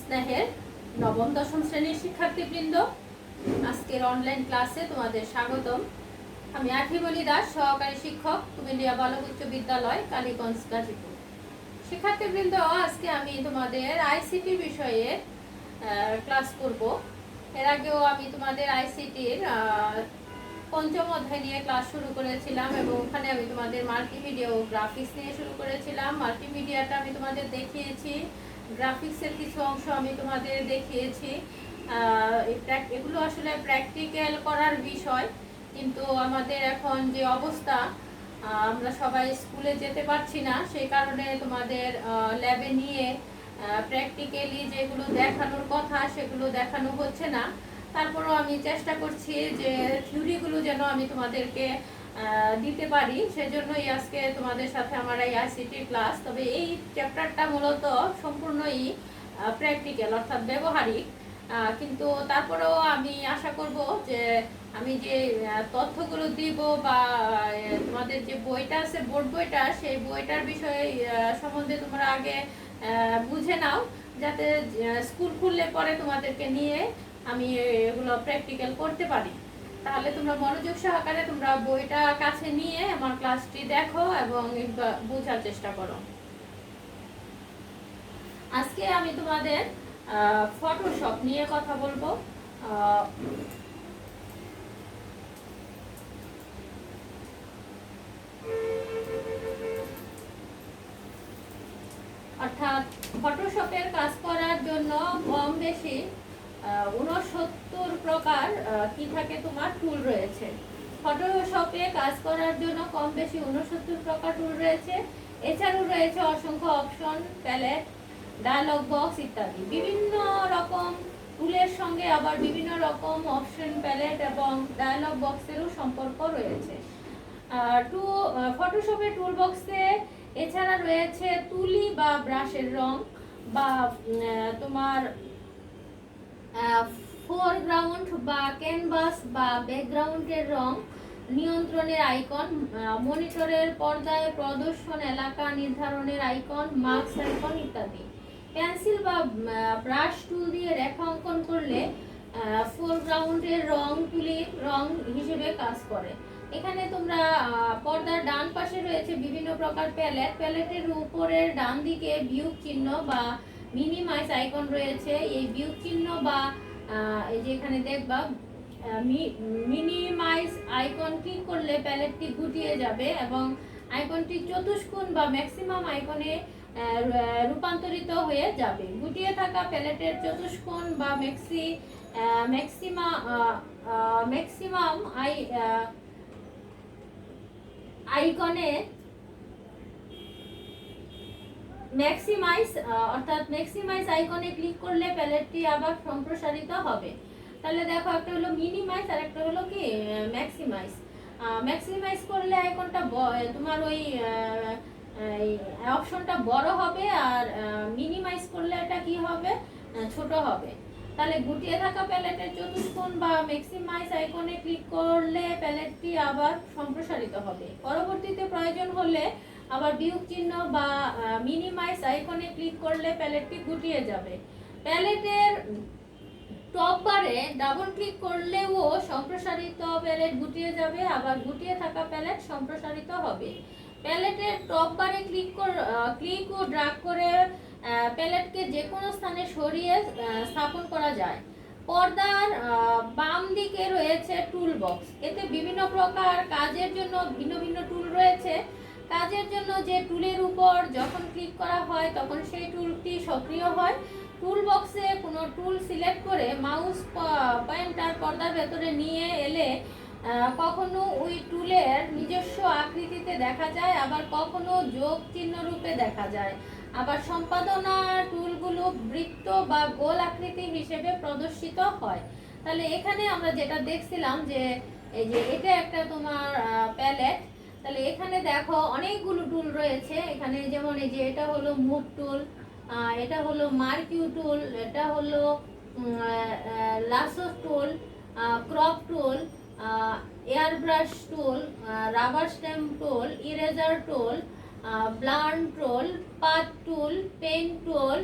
স্নেহের নবম দশম শ্রেণীর শিক্ষার্থীবৃন্দ, আজকের অনলাইন ক্লাসে তোমাদের স্বাগতম। আমি আঠিবলি দাস, সহকারী শিক্ষক, কুমিল্লা বালক উচ্চ বিদ্যালয়, কালীগঞ্জ, গাজীপুর। শিক্ষার্থীবৃন্দ, আজকে আমি তোমাদের আইসিটি বিষয়ে ক্লাস করব। এর আগেও আমি তোমাদের আইসিটির পঞ্চম অধ্যায় নিয়ে ক্লাস শুরু করেছিলাম এবং ওখানে আমি তোমাদের মাল্টিমিডিয়া ও গ্রাফিক্স নিয়ে শুরু করেছিলাম। মাল্টিমিডিয়াটা আমি তোমাদের দেখিয়েছি, গ্রাফিক্সের কিছু অংশ আমি তোমাদের দেখিয়েছি। এগুলো আসলে প্র্যাকটিক্যাল করার বিষয়, কিন্তু আমাদের এখন যে অবস্থা, আমরা সবাই স্কুলে যেতে পারছি না, সেই কারণে তোমাদের ল্যাবে নিয়ে প্র্যাকটিক্যালি যেগুলো দেখানোর কথা সেগুলো দেখানো হচ্ছে না। তারপরেও আমি চেষ্টা করছি যে থিওরিগুলো যেন আমি তোমাদেরকে দিতে পারি, সেজন্যই আজকে তোমাদের সাথে আমার এই আইসিটি ক্লাস। তবে এই চ্যাপ্টারটা মূলত সম্পূর্ণই প্র্যাকটিক্যাল অর্থাৎ ব্যবহারিক, কিন্তু তারপরেও আমি আশা করব যে আমি যে তথ্যগুলো দিব বা তোমাদের যে বইটা আছে বোর্ড বইটা, সেই বইটার বিষয়ে সম্বন্ধে তোমরা আগে বুঝে নাও, যাতে স্কুল খুললে পরে তোমাদেরকে নিয়ে আমি এগুলো প্র্যাকটিক্যাল করতে পারি। তাহলে তোমরা মনোযোগ সহকারে তোমরা বইটা কাছে নিয়ে আমার ক্লাসটি দেখো এবং বোঝার চেষ্টা করো। আজকে আমি তোমাদের ফটোশপ নিয়ে কথা বলবো। অর্থাৎ ফটোশপের কাজ করার জন্য কম বেশি 69 প্রকার কি থাকে তোমার টুল রয়েছে। ফটোশপে কাজ করার জন্য কম বেশি 69 প্রকার টুল রয়েছে। এছাড়াও রয়েছে অসংখ্য অপশন, প্যালেট, ডায়লগ বক্স ইত্যাদি। বিভিন্ন রকম টুলের সঙ্গে আবার বিভিন্ন রকম অপশন, প্যালেট এবং ডায়লগ বক্সেরও সম্পর্ক রয়েছে। ফটোশপের টুল বক্সে এছাড়া রয়েছে তুলি বা ব্রাশের রং, বা তোমার ফোরগ্রাউন্ড বা ক্যানভাস বা ব্যাকগ্রাউন্ডের রং, নিয়ন্ত্রণের আইকন, মনিটরের পর্দায় প্রদর্শন এলাকা নির্ধারণের আইকন, মার্কস আইকন ইত্যাদি। পেন্সিল বা ব্রাশ টুল দিয়ে রেখা অঙ্কন করলে ফোরগ্রাউন্ডের রং তুলির রং হিসেবে কাজ করে। এখানে তোমরা পর্দার ডান পাশে রয়েছে বিভিন্ন প্রকার প্যালেট। প্যালেটের উপরের ডান দিকে বিয়োগ চিহ্ন বা মিনিমাইজ আইকন রয়েছে। এই বিয়োগ চিহ্ন বা এই যে এখানে দেখবা মিনিমাইজ আইকন ক্লিক করলে প্যালেটটি গুটিয়ে যাবে এবং আইকনটি চতুষ্কোণ বা ম্যাক্সিমাম আইকনে রূপান্তরিত হয়ে যাবে। গুটিয়ে থাকা প্যালেটের চতুষ্কোণ বা ম্যাক্সিমাম আইকনে ম্যাক্সিমাইজ আইকনে ক্লিক করলে প্যালেটটি আবার সম্প্রসারিত হবে। তাহলে দেখো, একটা হলো মিনিমাইজ আর একটা হলো কি ম্যাক্সিমাইজ করলে আইকনটা তোমার ওই অপশনটা বড় হবে, আর মিনিমাইজ করলে এটা কি হবে, ছোট হবে। তাহলে গুটিয়ে থাকা প্যালেটের চতুষ্কোণ বা ম্যাক্সিমাইজ আইকনে ক্লিক করলে প্যালেটটি আবার সম্প্রসারিত হবে। পরবর্তীতে প্রয়োজন হলে আবার বিয়োগ চিহ্ন বা মিনিমাইজ আইকনে ক্লিক করলে প্যালেটটি গুটিয়ে যাবে। প্যালেটের টপ বারে ডাবল ক্লিক করলেও সম্প্রসারিত প্যালেট গুটিয়ে যাবে, আবার গুটিয়ে থাকা প্যালেট সম্প্রসারিত হবে। প্যালেটের টপ বারে ক্লিক ও ড্র্যাগ করে প্যালেটকে যে কোনো স্থানে সরিয়ে স্থাপন করা যায়। পর্দার বাম দিকে রয়েছে টুল বক্স। এতে বিভিন্ন প্রকার কাজের জন্য ভিন্ন ভিন্ন টুল রয়েছে। কাজের জন্য যে টুলের উপর যখন ক্লিক করা হয় তখন সেই টুলটি সক্রিয় হয়। টুল বক্সে কোনো টুল সিলেক্ট করে মাউস পয়েন্টার পর্দার ভেতরে নিয়ে এলে কখনো ওই টুলের নিজস্ব আকৃতিতে দেখা যায়, আবার কখনো যোগ চিহ্ন রূপে দেখা যায়। আবার সম্পাদনা টুলগুলো বৃত্ত বা গোল আকৃতি হিসেবে প্রদর্শিত হয়। তাহলে এখানে আমরা যেটা দেখছিলাম যে এই যে এটা একটা তোমার প্যালেট। তাহলে এখানে দেখো অনেকগুলো টুল রয়েছে। এখানে যেমন এই যে এটা হলো মুভ টুল, এটা হলো মার্কিউ টুল, এটা হলো lasso tool, crop tool, air brush tool, rubber stamp tool, eraser tool, blunt tool, path tool, pen tool,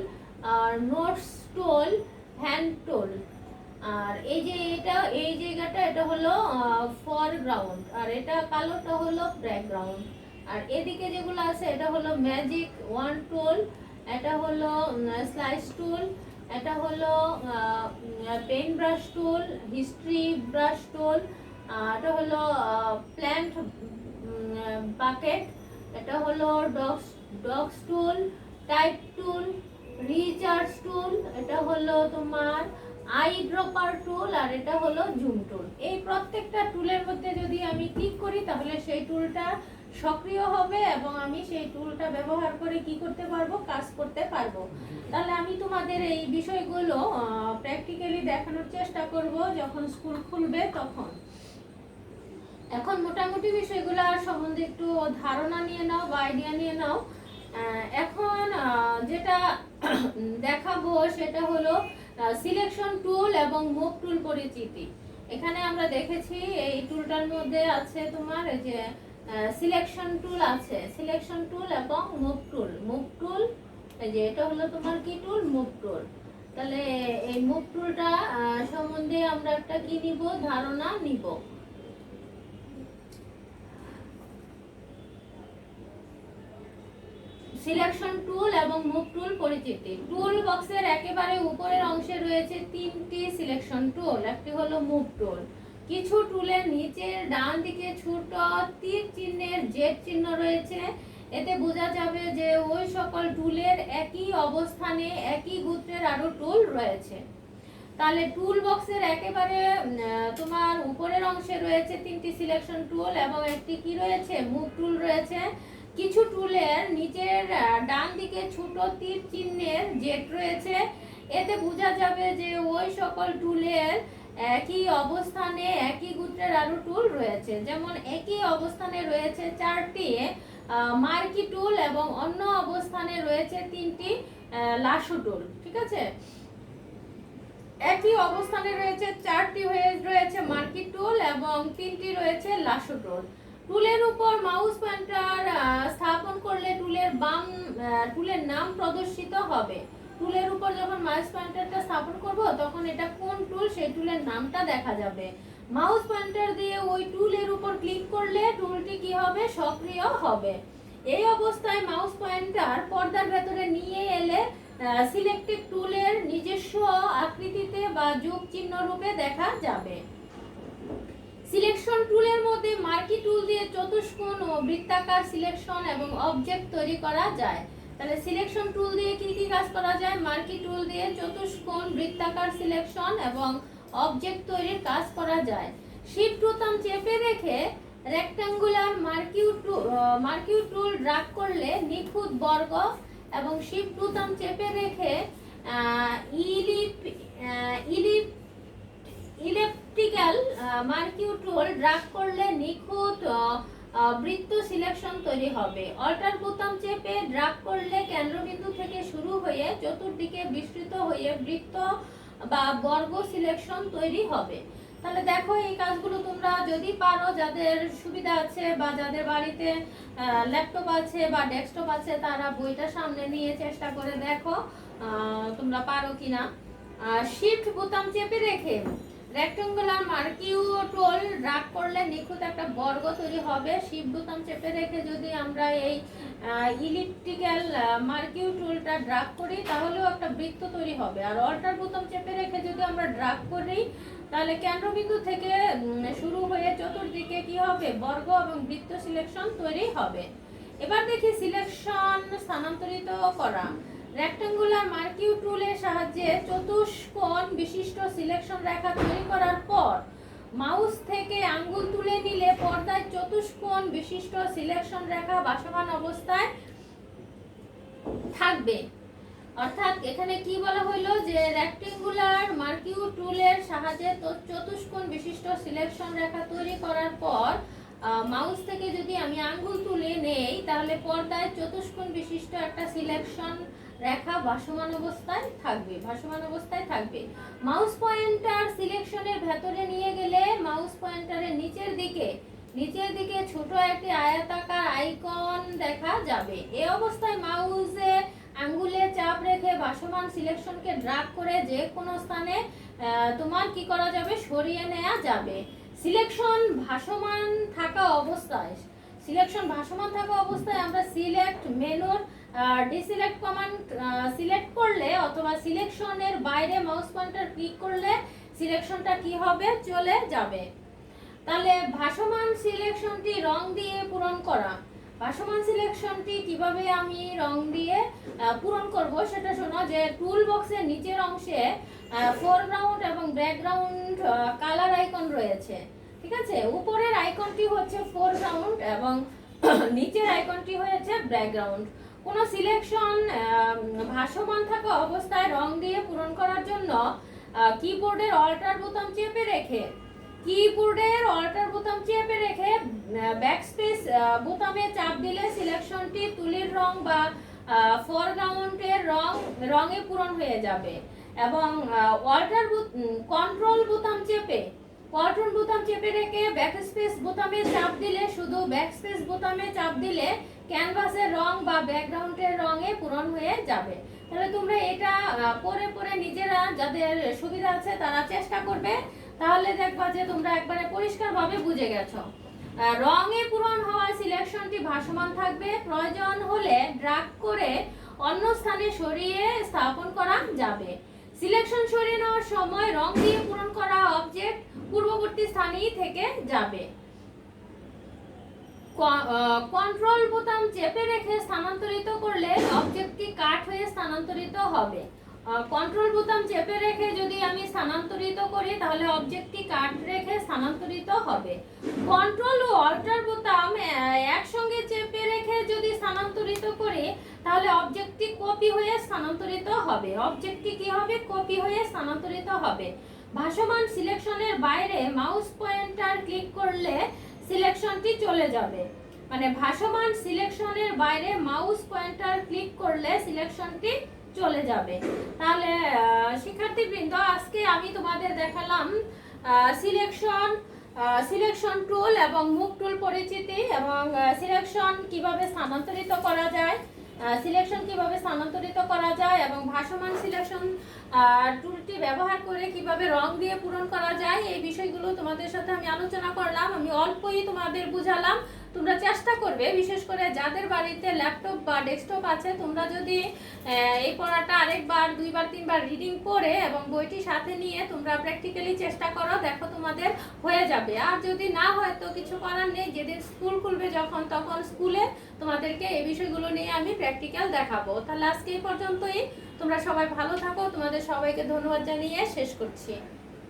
notes tool, hand tool. আর এই যে এটা, এই জায়গাটা এটা হলো ফরগ্রাউন্ড, আর এটা কালোটা হলো ব্যাকগ্রাউন্ড। আর এদিকে যেগুলো আছে এটা হলো ম্যাজিক ওয়ান টুল, এটা হলো স্লাইস টুল, এটা হলো pen brush tool, history brush tool, এটা হলো প্ল্যান্ট বাকেট, এটা হলো dodge tool, type tool, recharge tool, এটা হলো তোমার আই ড্রপার টুল, আর এটা হলো জুম টুল। এই প্রত্যেকটা টুলের মধ্যে যদি আমি ক্লিক করি তাহলে সেই টুলটা সক্রিয় হবে এবং আমি সেই টুলটা ব্যবহার করে কি করতে পারবো, কাজ করতে পারবো। তাহলে আমি তোমাদের এই বিষয়গুলো প্র্যাকটিক্যালি দেখানোর চেষ্টা করব যখন স্কুল খুলবে তখন। এখন মোটামুটি বিষয়গুলো সম্বন্ধে একটু ধারণা নিয়ে নাও বা আইডিয়া নিয়ে নাও। এখন যেটা দেখাবো সেটা হলো সিলেকশন টুল এবং মুভ টুল পরিচিতি। এখানে আমরা দেখেছি এই টুলটার মধ্যে আছে তোমার এই যে সিলেকশন টুল আছে, সিলেকশন টুল এবং মুভ টুল। মুভ টুল এই যে এটা হলো তোমার কি টুল, মুভ টুল। তাহলে এই মুভ টুলটা সম্বন্ধে আমরা একটা কি নিব, ধারণা নিব। সিলেকশন টুল এবং মুভ টুল পরিচিতি। টুল বক্সের একেবারে উপরের অংশে রয়েছে তিনটি সিলেকশন টুল, একটি হলো মুভ টুল। কিছু টুলের নিচের ডান দিকে ছোট তীর চিহ্নের জেড চিহ্ন রয়েছে, এতে বোঝা যাবে যে ওই সকল টুলের একই অবস্থানে একই গোত্রের আরো টুল রয়েছে। তাহলে টুল বক্সের একেবারে তোমার উপরের অংশে রয়েছে তিনটি সিলেকশন টুল এবং একটি কি রয়েছে, মুভ টুল রয়েছে। কিছু টুলের নিচের ডান দিকে ছোট তীর চিহ্নের জেড রয়েছে, এতে বোঝা যাবে যে ওই সকল টুলের একই অবস্থানে একই গোত্রের আরো টুল রয়েছে। যেমন একই অবস্থানে রয়েছে চারটি মার্কি টুল এবং অন্য অবস্থানে রয়েছে তিনটি লাসো টুল। ঠিক আছে, একই অবস্থানে রয়েছে চারটি রয়েছে মার্কি টুল এবং তিনটি রয়েছে লাসো টুল। টুলের উপর মাউস পয়েন্টার স্থাপন করলে টুলের নাম প্রদর্শিত হবে। টুলের উপর যখন মাউস পয়েন্টারটা স্থাপন করব তখন এটা কোন টুল সেই টুলের নামটা দেখা যাবে। মাউস পয়েন্টার দিয়ে ওই টুলের উপর ক্লিক করলে টুলটি কি হবে, সক্রিয় হবে। এই অবস্থায় মাউস পয়েন্টার পর্দার ভেতরে নিয়ে এলে সিলেক্টেড টুলের নিজস্ব আকৃতিতে বা যোগ চিহ্ন রূপে দেখা যাবে। সিলেকশন টুলের মধ্যে মার্কি টুল দিয়ে চতুষ্কোণ ও বৃত্তাকার সিলেকশন এবং অবজেক্ট তৈরি করা যায়। তাহলে সিলেকশন টুল দিয়ে কি কি কাজ করা যায়, মার্কি টুল দিয়ে চতুষ্কোণ, বৃত্তাকার সিলেকশন এবং অবজেক্ট তৈরির কাজ করা যায়। শিফট বোতাম চেপে রেখে রেক্ট্যাঙ্গুলার মার্কিউ টুল ড্র্যাগ করলে নিখুঁত বর্গ এবং শিফট বোতাম চেপে রেখে ইলিপ্টিক্যাল মার্কিউ টুল ড্র্যাগ করলে নিখুঁত বৃত্ত সিলেকশন তৈরি হবে। অল্টার বোতাম চেপে ড্র্যাগ করলে কেন্দ্রবিন্দু থেকে শুরু হয়ে চতুর্দিকে বিস্তৃত হয়ে বৃত্ত বা বর্গ সিলেকশন তৈরি হবে। তাহলে দেখো এই কাজগুলো তোমরা যদি পারো, যাদের সুবিধা আছে বা যাদের বাড়িতে ল্যাপটপ আছে বা ডেস্কটপ আছে তারা বইটা সামনে নিয়ে চেষ্টা করে দেখো তোমরা পারো কিনা। শিফট বোতাম চেপে রেখে রেক্ট্যাঙ্গুলার মার্কিউ টুল ড্র্যাগ করলে নিখুঁত একটা বর্গ তৈরি হবে। শিফট বোতাম চেপে রেখে যদি আমরা এই ইলিপ্টিক্যাল মার্কিউ টুলটা ড্র্যাগ করি তাহলেও একটা বৃত্ত তৈরি হবে। আর অল্টার বোতাম চেপে রেখে যদি আমরা ড্র্যাগ করি তাহলে কেন্দ্রবিন্দু থেকে শুরু হয়ে চতুর্দিকে কি হবে, বর্গ এবং বৃত্ত সিলেকশন তৈরি হবে। এবার দেখি সিলেকশন স্থানান্তরিত করা। রেক্ট্যাঙ্গুলার মার্কিউ টুলের সাহায্যে চতুষ্কোণ বিশিষ্ট সিলেকশন রেখা তৈরি করার পর মাউস থেকে আঙ্গুল তুলে নিলে পর্দায় চতুষ্কোণ বিশিষ্ট সিলেকশন রেখা ভাসমান অবস্থায় থাকবে। অর্থাৎ এখানে কি বলা হলো যে রেক্ট্যাঙ্গুলার মার্কিউ টুলের সাহায্যে চতুষ্কোণ বিশিষ্ট সিলেকশন রেখা তৈরি করার পর মাউস থেকে যদি আমি আঙ্গুল তুলে নেই তাহলে পর্দায় চতুষ্কোণ বিশিষ্ট একটা সিলেকশন রেখা ভাসমান অবস্থায় থাকবে। মাউস পয়েন্টার সিলেকশনের ভেতরে নিয়ে গেলে মাউস পয়েন্টারের নিচের দিকে ছোট একটি আয়তাকার আইকন দেখা যাবে। এই অবস্থায় মাউসে আঙ্গুলে চাপ রেখে ভাসমান সিলেকশনকে ড্রাগ করে যে কোনো স্থানে তোমার কি করা যাবে, সরিয়ে নেওয়া যাবে। সিলেকশন ভাসমান থাকা অবস্থায় আমরা সিলেক্ট মেনুর ডিসিলেক্ট কমান্ড সিলেক্ট করলে অথবা সিলেকশনের বাইরে মাউস পয়েন্টার ক্লিক করলে সিলেকশনটা কি হবে, চলে যাবে। তাহলে ভাসমান সিলেকশনটি রং দিয়ে পূরণ করা। ভাসমান সিলেকশনটি কিভাবে আমি রং দিয়ে পূরণ করব সেটা শোনো। যে টুল বক্সের নিচের অংশে ফোরগ্রাউন্ড এবং ব্যাকগ্রাউন্ড কালার আইকন রয়েছে, ঠিক আছে। উপরের আইকনটি হচ্ছে ফোরগ্রাউন্ড এবং নিচের আইকনটি হয়েছে ব্যাকগ্রাউন্ড। কোন সিলেকশন ভাসমান থাকা অবস্থায় রং দিয়ে পূরণ করার জন্য কিবোর্ডের অল্টার বোতাম চেপে রেখে ব্যাকস্পেস বোতামে চাপ দিলে সিলেকশনটি তুলির রং বা ফোরগ্রাউন্ডের রঙে পূরণ হয়ে যাবে। এবং কন্ট্রোল বোতাম চেপে রেখে ব্যাকস্পেস বোতামে চাপ দিলে, শুধু ব্যাকস্পেস বোতামে চাপ দিলে ক্যানভাসের রং বা ব্যাকগ্রাউন্ডের রঙে পূরণ হয়ে যাবে। তাহলে তোমরা এটা পরে নিজেরা যাদের সুবিধা আছে তারা চেষ্টা করবে, তাহলে দেখবা যে তোমরা একবারে পরিষ্কারভাবে বুঝে গেছো। রঙে পূরণ হওয়া সিলেকশনটি ভাসমান থাকবে, প্রয়োজন হলে ড্র্যাগ করে অন্য স্থানে সরিয়ে স্থাপন করা যাবে। সিলেকশন সরিয়ে নেওয়ার সময় রং দিয়ে পূরণ করা অবজেক্ট পূর্ববর্তী স্থানেই থেকে যাবে। কন্ট্রোল বোতাম চেপে রেখে স্থানান্তরিত করলে অবজেক্টটি কাট হয়ে স্থানান্তরিত হবে। কন্ট্রোল বোতাম চেপে রেখে যদি আমি স্থানান্তরিত করি তাহলে অবজেক্টটি কাট রেখে স্থানান্তরিত হবে। কন্ট্রোল ও অল্টার বোতাম একসঙ্গে চেপে রেখে যদি স্থানান্তরিত করি তাহলে অবজেক্টটি কপি হয়ে স্থানান্তরিত হবে। অবজেক্টটি কি হবে, কপি হয়ে স্থানান্তরিত হবে। ভাসমান সিলেকশনের বাইরে মাউস পয়েন্টার ক্লিক করলে সিলেকশনটি চলে যাবে। মানে ভাসমান সিলেকশনের বাইরে মাউস পয়েন্টার ক্লিক করলে সিলেকশনটি চলে যাবে। তাহলে শিক্ষার্থীবৃন্দ, আজকে আমি তোমাদের দেখালাম সিলেকশন টুল এবং মুভ টুল পরিচিতি এবং সিলেকশন কিভাবে স্থানান্তরিত করা যায় এবং ভাসমান সিলেকশন টুলটি ব্যবহার করে কিভাবে রং দিয়ে পূরণ করা যায়, এই বিষয়গুলো তোমাদের সাথে আমি আলোচনা করলাম। আমি অল্পই তোমাদের বুঝালাম, তোমরা চেষ্টা করবে, বিশেষ করে যাদের বাড়িতে ল্যাপটপ বা ডেস্কটপ আছে, তোমরা যদি এই পড়াটা আরেকবার, দুইবার, তিনবার রিডিং করে এবং বইটি সাথে নিয়ে তোমরা প্র্যাকটিক্যালি চেষ্টা করো, দেখো তোমাদের হয়ে যাবে। আর যদি না হয় তো কিছু করার নেই, যেদিন স্কুল খুলবে তখন স্কুলে তোমাদেরকে এই বিষয়গুলো নিয়ে আমি প্র্যাকটিক্যাল দেখাবো। তাহলে আজকে এই পর্যন্তই। তোমরা সবাই ভালো থাকো, তোমাদের সবাইকে ধন্যবাদ জানিয়ে শেষ করছি।